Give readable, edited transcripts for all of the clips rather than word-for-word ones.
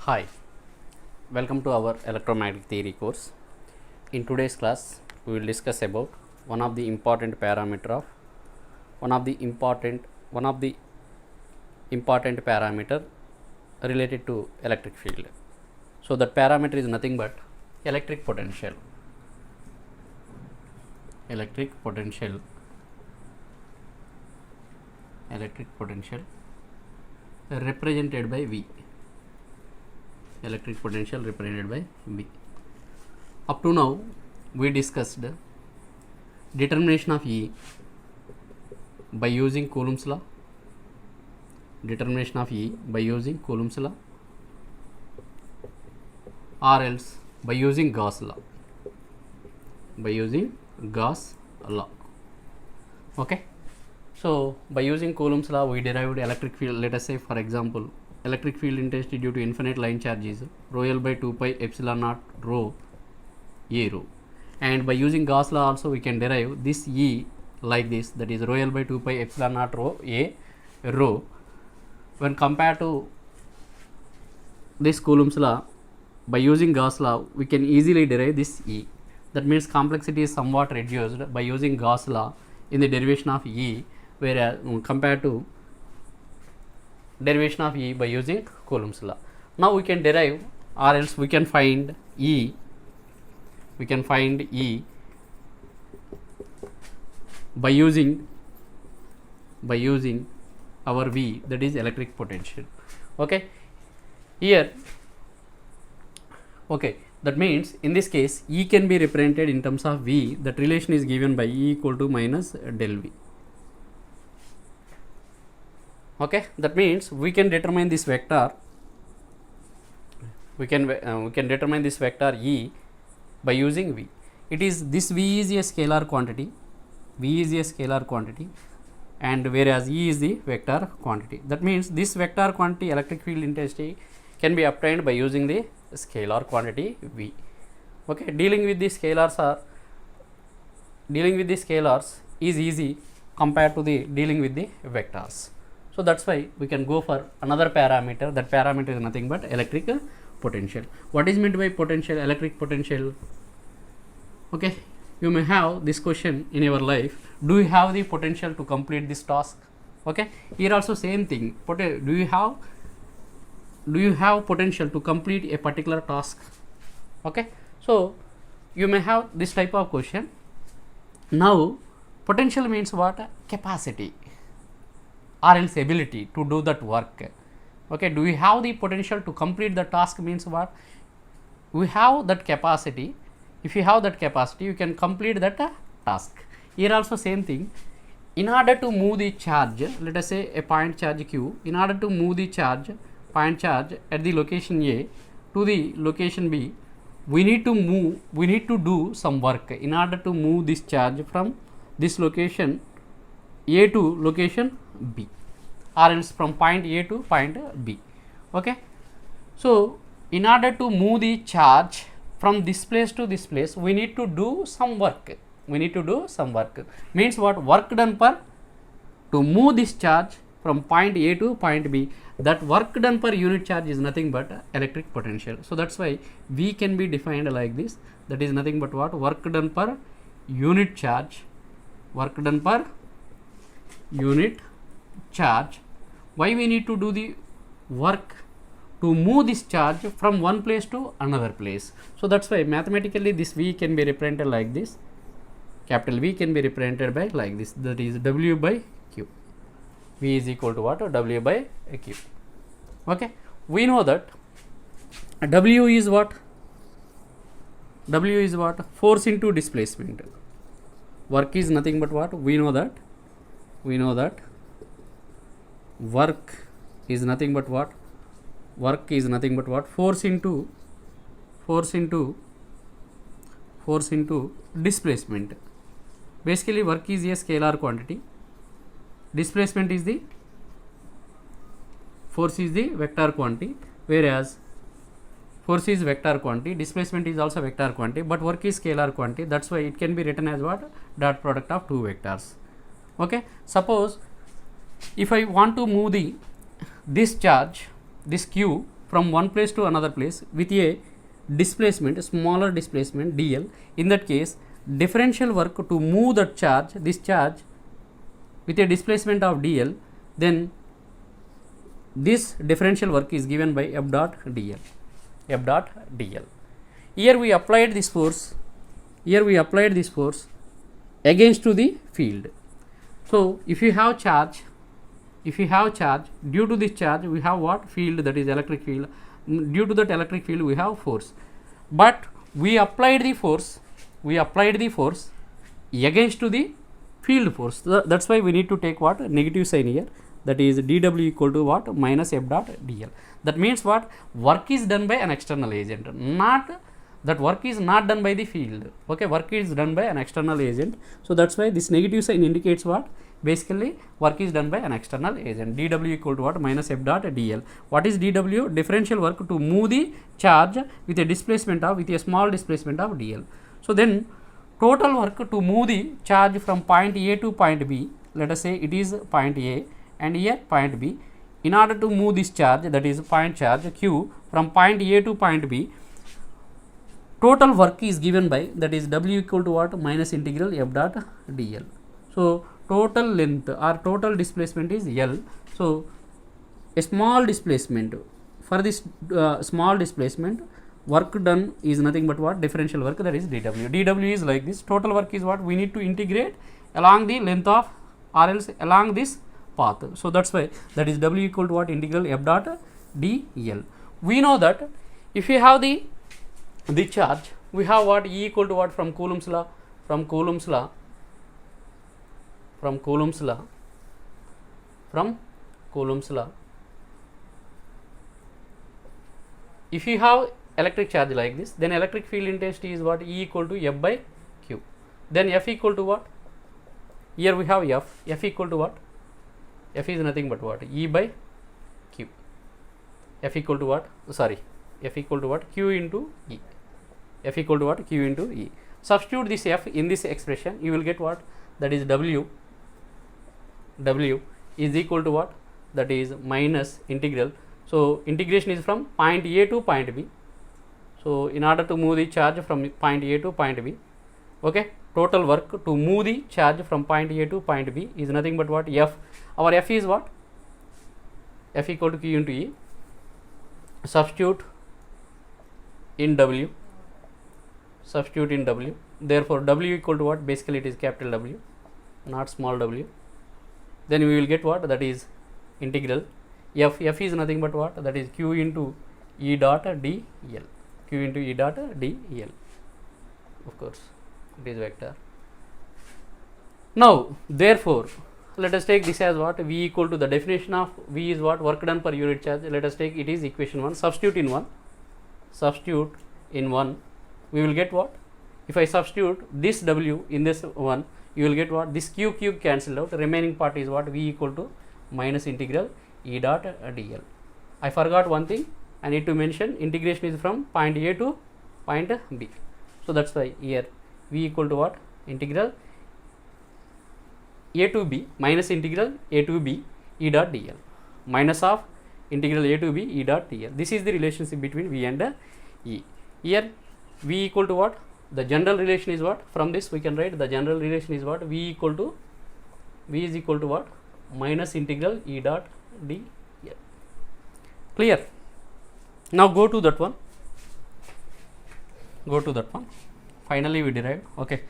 Hi, welcome to our electromagnetic theory course. In today's class, we will discuss about one of the important parameter of one of the important parameter related to electric field. So that parameter is nothing but electric potential. Electric potential represented by V. Electric potential represented by V. Up to now, we discussed determination of E by using Coulomb's law. Determination of E by using Coulomb's law, or else by using Gauss law. By using Gauss law. Okay. So by using Coulomb's law, we derived electric field. Let us say, for example, electric field intensity due to infinite line charge is rho L by 2 pi epsilon naught rho A rho. And by using Gauss law also we can derive this E like this, that is rho L by 2 pi epsilon naught rho A rho. When compared to this Coulomb's law, by using Gauss law we can easily derive this E. That means complexity is somewhat reduced by using Gauss law in the derivation of E, whereas compared to derivation of E by using Coulomb's law. Now we can derive, or else we can find E. We can find E by using our V, that is electric potential. Okay. Here, okay, that means in this case E can be represented in terms of V. That relation is given by E equal to minus del V. Okay, that means we can determine this vector. We can determine this vector E by using V. It is, this V is a scalar quantity. V is a scalar quantity, and whereas E is the vector quantity. That means this vector quantity, electric field intensity, can be obtained by using the scalar quantity V. Okay, dealing with the scalars is easy compared to the dealing with the vectors. So that's why we can go for another parameter. That parameter is nothing but electric potential. What is meant by potential? Electric potential. Okay, you may have this question in your life: do you have the potential to complete this task? Okay, here also same thing. Do you have potential to complete a particular task? Okay, so you may have this type of question. Now potential means what? Capacity, or else ability to do that work. Okay, do we have the potential to complete the task means what? We have that capacity. If you have that capacity, you can complete that task. Here also same thing. In order to move the charge, let us say a point charge Q, in order to move the point charge at the location A to the location B, we need to do some work in order to move this charge from this location A to location B, or else from point A to point B. Okay, so in order to move the charge from this place to this place, we need to do some work. Means what? Work done to move this charge from point A to point B. That work done per unit charge is nothing but electric potential. So that's why V can be defined like this. That is nothing but what? Work done per unit charge. Work done per unit charge. Why we need to do the work? To move this charge from one place to another place. So that's why mathematically this V can be represented like this. Capital V can be represented by like this. That is W by Q. V is equal to what? W by Q. Okay, we know that W is what? Force into displacement. Work is nothing but what? We know that work is nothing but what? Force into displacement. Basically work is a scalar quantity, displacement is the, force is the vector quantity, whereas force is vector quantity, displacement is also vector quantity, but work is scalar quantity. That's why it can be written as what? Dot product of two vectors. Okay, suppose if I want to move this charge, this Q from one place to another place with a displacement, smaller displacement dl. In that case, differential work to move that charge, this charge with a displacement of dl, then this differential work is given by F dot dl. F dot dl. Here we applied this force. Here we applied this force against to the field. So if you have charge, due to this charge we have what? Field, that is electric field. Due to that electric field we have force. But we applied the force against to the field force. That's why we need to take what? Negative sign here. That is dw equal to what? Minus F dot dl. That means what? Work is done by an external agent, not that work is not done by the field. Okay, work is done by an external agent. So that's why this negative sign indicates what? Basically work is done by an external agent. dw equal to what? Minus F dot dl. What is dw? Differential work to move the charge with a displacement of, with a small displacement of dl. So then total work to move the charge from point A to point B, let us say it is point A and here point B. In order to move this charge, that is point charge q, from point A to point B, total work is given by, that is w equal to what? Minus integral F dot dl. So total length or total displacement is L. So a small displacement, for this small displacement, work done is nothing but what? Differential work, that is dw. dw is like this. Total work is what? We need to integrate along the length of, or else along this path. So that's why that is w equal to what? Integral F dot dl. We know that if you have the charge, we have what? E equal to what? From Coulomb's law, if you have electric charge like this, then electric field intensity is what? E equal to F by Q. Then F equal to what? Here we have F equal to what? F is nothing but what? E by Q. F equal to what? F equal to what? Q into E. F equal to what? Q into E. Substitute this F in this expression, you will get what? That is W is equal to what? That is minus integral. So integration is from point A to point B. So in order to move the charge from point A to point B, okay, total work to move the charge from point A to point B is nothing but what? F. Our F is what? F equal to Q into E. Substitute in W. Therefore W equal to what? Basically it is capital W, not small w. Then we will get what? That is integral F is nothing but what? That is Q into E dot dl. Q into E dot dl. Of course it is vector. Now therefore let us take this as what? V equal to, the definition of V is what? Work done per unit charge. Let us take it is equation 1. Substitute in 1. We will get what? If I substitute this W in this one, you will get what? This Q cancelled out. Remaining part is what? V equal to minus integral E dot dl. I forgot one thing. I need to mention integration is from point A to point B. So that's why here V equal to what? Integral A to B minus integral A to B E dot dl. Minus of integral A to B E dot dl. This is the relationship between V and E. Here V equal to what? The general relation is what? From this we can write the general relation is what? V is equal to what? Minus integral E dot dl. Clear? Now go to that one. Finally we derived. Okay.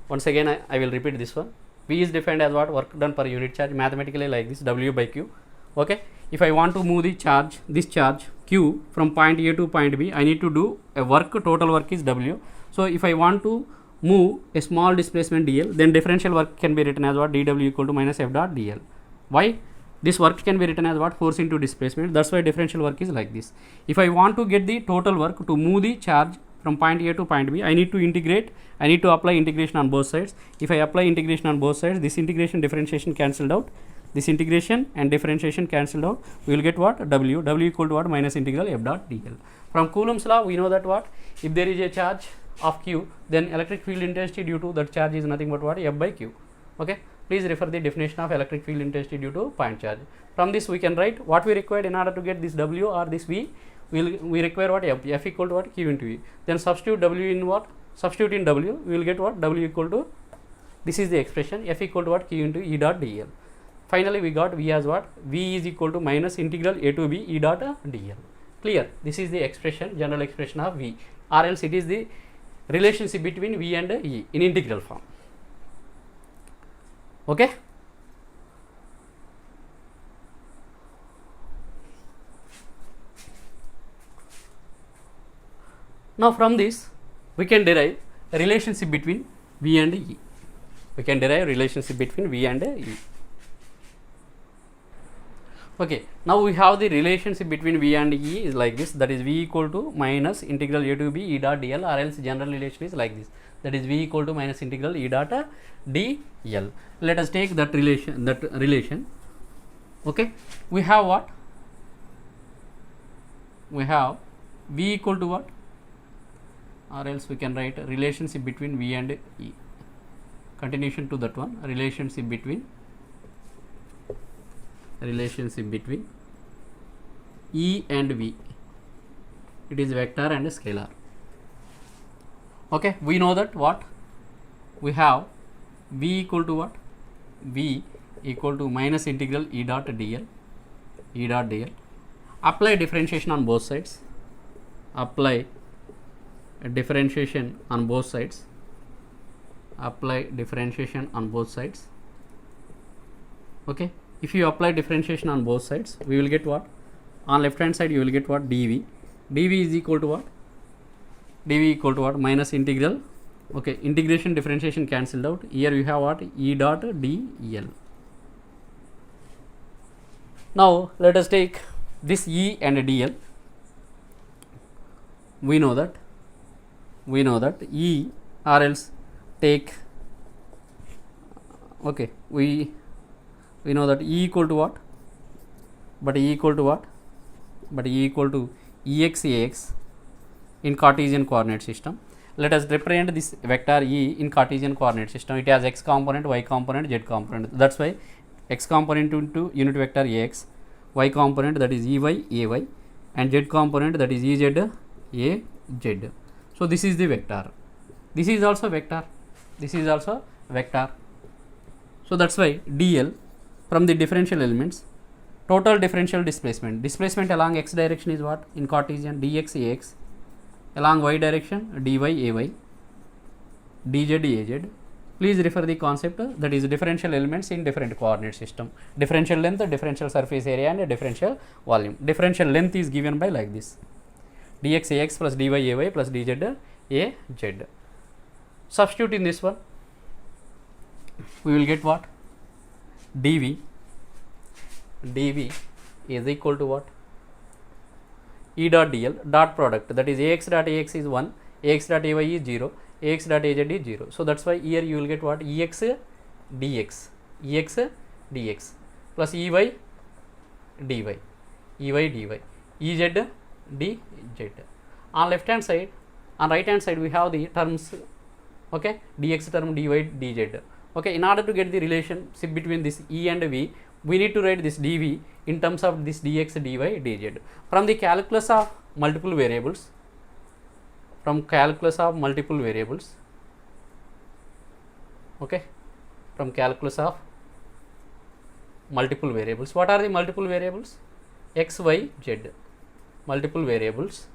Once again I will repeat this one. V is defined as what? Work done per unit charge, mathematically like this, W by Q. Okay. If I want to move the charge, this charge Q from point A to point B, I need to do a work, total work is W. So if I want to move a small displacement dl, then differential work can be written as what? dw equal to minus F dot dl. Why? This work can be written as what? Force into displacement. That's why differential work is like this. If I want to get the total work to move the charge from point A to point B, I need to integrate, I need to apply integration on both sides. If I apply integration on both sides, this integration differentiation cancelled out, this integration and differentiation cancelled out, we will get what? W equal to what? Minus integral F dot dl. From Coulomb's law we know that what? If there is a charge of Q, then electric field intensity due to that charge is nothing but what? F by Q. Okay. Please refer the definition of electric field intensity due to point charge. From this we can write what we required in order to get this W or this V. we require what? F equal to what? Q into E. Then substitute W in what? Substitute in W, we will get what? W equal to, this is the expression, F equal to what? Q into E dot dl. Finally, we got V as what? V is equal to minus integral A to B E dot dl. Clear? This is the expression, general expression of V, or else it is the relationship between V and E in integral form. Okay? Now from this we can derive a relationship between V and E. We can derive a relationship between V and E. Okay, now we have the relationship between V and E is like this, that is V equal to minus integral A to B E dot dl, or else general relation is like this, that is V equal to minus integral E dot dl. Let us take that relation. Okay, we have what? We have V equal to what? Or else we can write a relationship between V and E. Continuation to that one, relationship between E and V. It is vector and scalar. Okay, we know that what? We have V equal to what? V equal to minus integral E dot dl. Apply differentiation on both sides. Apply differentiation on both sides. Okay, if you apply differentiation on both sides, we will get what? On left hand side you will get what? Dv is equal to what? Dv equal to what? Minus integral. Okay, integration differentiation cancelled out. Here you have what? E dot dl. Now let us take this E and dl. We know that E, or else take, okay, we know that E equal to what? But E equal to Ex Ax in Cartesian coordinate system. Let us represent this vector E in Cartesian coordinate system. It has x component, y component, z component. That's why x component into unit vector Ax, y component that is Ey Ay, and z component that is Ez Az. So this is the vector. This is also vector. So that's why dl from the differential elements, total differential displacement along x direction is what? In Cartesian, dx Ax, along y direction dy Ay, dz Az. Please refer the concept, that is differential elements in different coordinate system. Differential length, differential surface area, and differential volume. Differential length is given by like this, dx Ax plus dy Ay plus dz Az. Substitute in this one, we will get what? dv is equal to what? E dot dl dot product, that is Ax dot Ax is 1, Ax dot Ay is 0, Ax dot Az is 0. So that's why here you will get what? Ex dx plus Ey dy, Ez dz. On left hand side, on right hand side we have the terms, okay, dx term, dy dz. Okay, in order to get the relationship between this E and V, we need to write this dv in terms of this dx dy dz. From the calculus of multiple variables, okay, from calculus of multiple variables. What are the multiple variables? X, y, z. Multiple variables.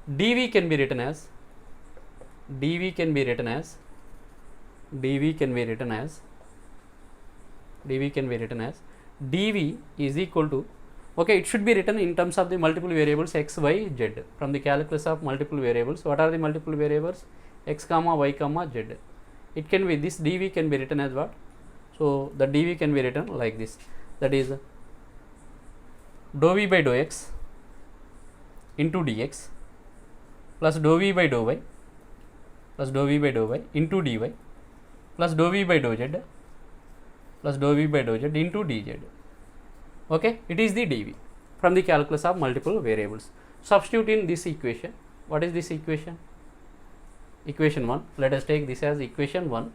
dv can be written as dv is equal to, okay, it should be written in terms of the multiple variables x, y, z. From the calculus of multiple variables, what are the multiple variables? X comma y comma z. It can be, this dv can be written as what? So the dv can be written like this, that is dou v by dou x into dx plus dou v by dou y into dy plus dou v by dou z into dz. Okay, it is the dv from the calculus of multiple variables. Substitute in this equation. What is this equation? Equation 1. Let us take this as equation 1.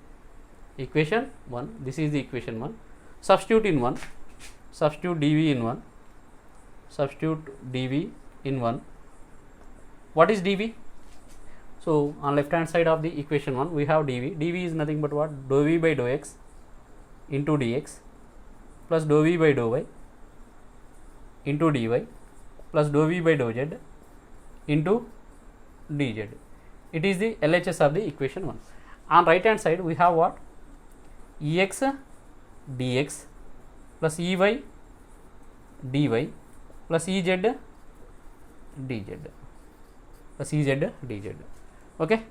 This is the equation 1. Substitute in 1. Substitute dv in 1. substitute dV in 1. What is dV? So on left hand side of the equation 1 we have dV. dV is nothing but what? Dou V by dou x into dx plus dou V by dou y into dy plus dou V by dou z into dz. It is the LHS of the equation 1. On right hand side we have what? Ex dx plus Ey dy plus Ez dz plus Ez dz. Okay.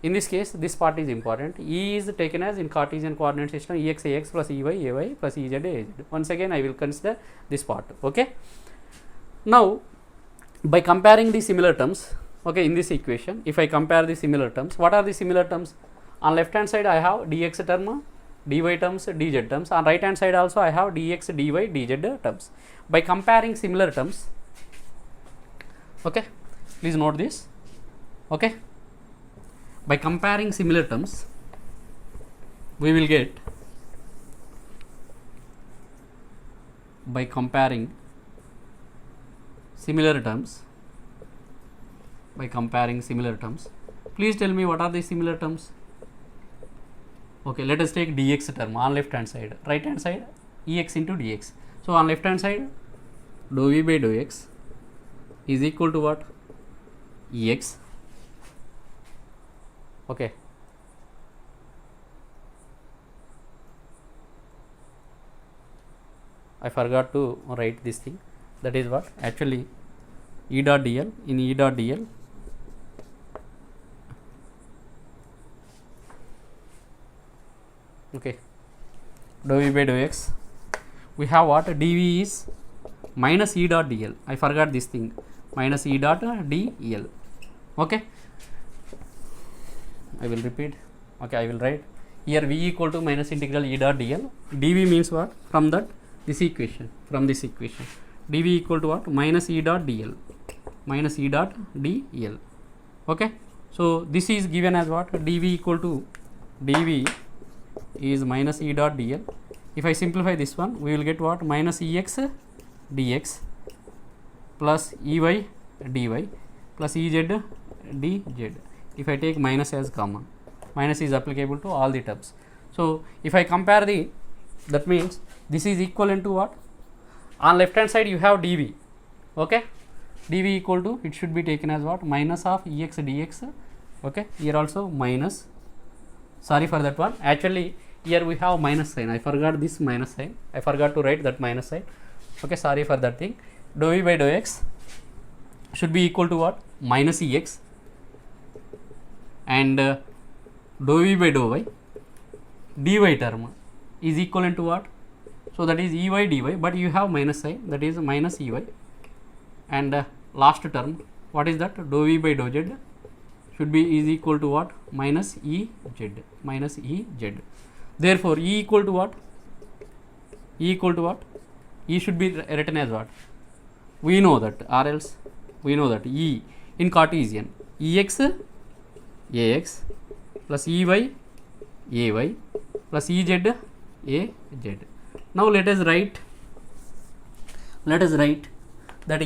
In this case, this part is important. E is taken as in Cartesian coordinate system Ex Ax plus Ey Ay plus Ez Az. Once again, I will consider this part. Okay. Now, by comparing the similar terms, okay, in this equation, if I compare the similar terms, what are the similar terms? On left hand side, I have dx term, dy terms, dz terms. On right hand side also, I have dx, dy, dz terms. By comparing similar terms, okay, please note this. Okay. By comparing similar terms, we will get, by comparing similar terms, please tell me what are the similar terms. Okay, let us take dx term on left hand side, right hand side Ex into dx. So on left hand side, dou V by dou x is equal to what? Ex. Okay. I forgot to write this thing. That is what? Actually, E dot dl, in E dot dl, okay, dou V by dou x, we have what? dV is minus E dot dl. I forgot this thing, minus E dot dl. Okay. I will repeat. Okay, I will write here V equal to minus integral E dot dl. dV means what? From that, this equation, from this equation, dV equal to what? Minus E dot dl, minus E dot dl. Okay. So this is given as what? dV equal to, dV is minus E dot dl. If I simplify this one, we will get what? Minus Ex dx plus Ey dy plus Ez dz. If I take minus as common, minus is applicable to all the terms. So if I compare the, that means this is equivalent to what? On left hand side you have dV. Okay. dV equal to, it should be taken as what? Minus of Ex dx. Okay. Here also minus. Sorry for that one. Actually, here we have minus sign. I forgot this minus sign. I forgot to write that minus sign. Okay. Sorry for that thing. Dou V by dou x should be equal to what? Minus Ex. And dou V by dou y, dy term is equivalent to what? So that is Ey dy, but you have minus sign, that is minus Ey. And last term, what is that? Dou V by dou z should be is equal to what? Minus Ez, minus Ez. Therefore, E equal to what? E equal to what? E should be written as what? We know that, or else we know that E in Cartesian, Ex Ax plus Ey Ay plus Ez Az. Now let us write that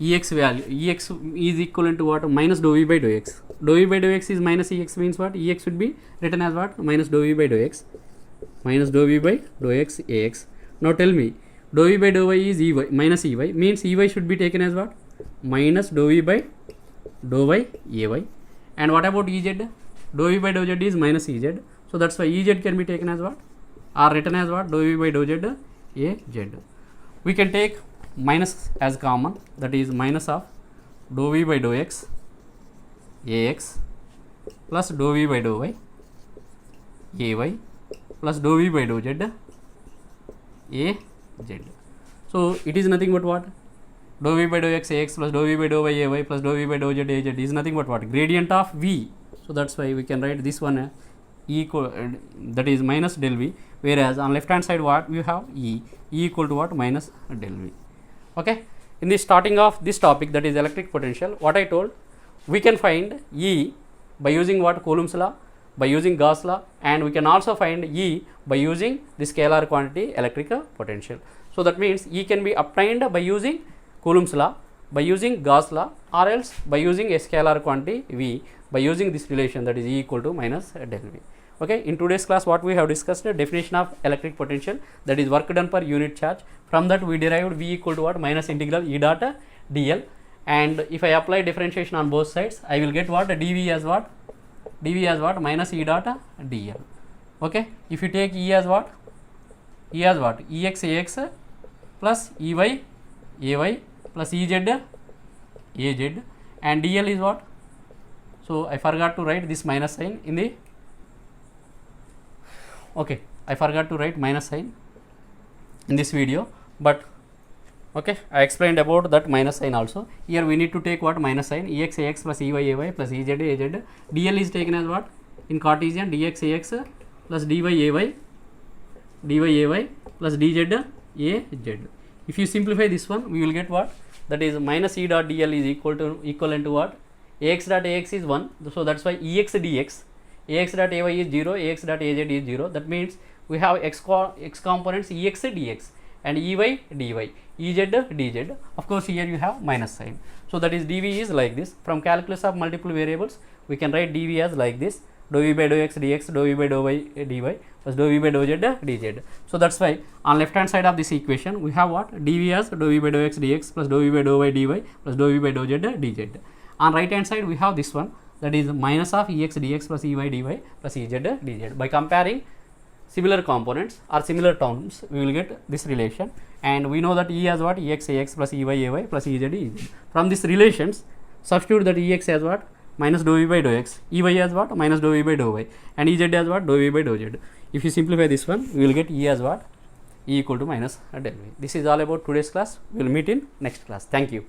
Ex value, Ex is equivalent to what? Minus dou V by dou x. Dou V by dou x is minus Ex, means what? Ex should be written as what? Minus dou V by dou x, minus dou V by dou x Ax. Now tell me, dou V by dou y is Ey, minus Ey, means Ey should be taken as what? Minus dou V by dou y Ay. And what about Ez? Dou V by dou z is minus Ez. So that's why Ez can be taken as what? Or written as what? Dou V by dou z Az. We can take minus as common, that is minus of dou V by dou x Ax plus dou V by dou y Ay plus dou V by dou z Az. So it is nothing but what? Dou V by dou x Ax plus dou V by dou y Ay plus dou V by dou z Az is nothing but what? Gradient of V. So that's why we can write this one equal, that is minus del V, whereas on left hand side what we have? E equal to what? Minus del V. Okay. In the starting of this topic, that is electric potential, what I told, we can find E by using what? Coulomb's law, by using Gauss law, and we can also find E by using the scalar quantity electric potential. So that means E can be obtained by using Coulomb's law, by using Gauss law, or else by using a scalar quantity V, by using this relation, that is E equal to minus del V. Okay, in today's class what we have discussed, definition of electric potential, that is work done per unit charge. From that we derived V equal to what, minus integral E dot dl, and if I apply differentiation on both sides, I will get what, dV as what, minus E dot dl. Okay, if you take E as what, Ex Ax plus Ey Ay plus Ez Az, and dl is what, so I forgot to write this minus sign in the, okay, I forgot to write minus sign in this video, but okay, I explained about that minus sign also. Here we need to take what, minus sign, Ex Ax plus Ey Ay plus Ez Az, dl is taken as what, in Cartesian, dx Ax plus dy Ay plus dz Az. If you simplify this one, we will get what, that is minus E dot dl is equivalent to what, Ax dot Ax is 1, so that's why Ex dx, Ax dot Ay is 0, Ax dot Az is 0, that means we have x components Ex dx and Ey dy, Ez dz, of course here you have minus sign. So that is dV is like this. From calculus of multiple variables, we can write dV as like this, dou v by dou x dx, dou v by dou y dy plus dou v by dou z dz. So that's why on left hand side of this equation we have what, dV as dou v by dou x dx plus dou v by dou y dy plus dou v by dou z dz. On right hand side we have this one, that is minus of Ex dx plus Ey dy plus Ez dz. By comparing similar components or similar terms, we will get this relation, and we know that E as what, Ex Ax plus Ey Ay plus Ez Ez. From these relations, substitute that Ex as what, minus dou v by dou x, Ey as what, minus dou v by dou y, and Ez as what, dou v by dou z. If you simplify this one, we will get E as what, E equal to minus del v. This is all about today's class. We will meet in next class. Thank you.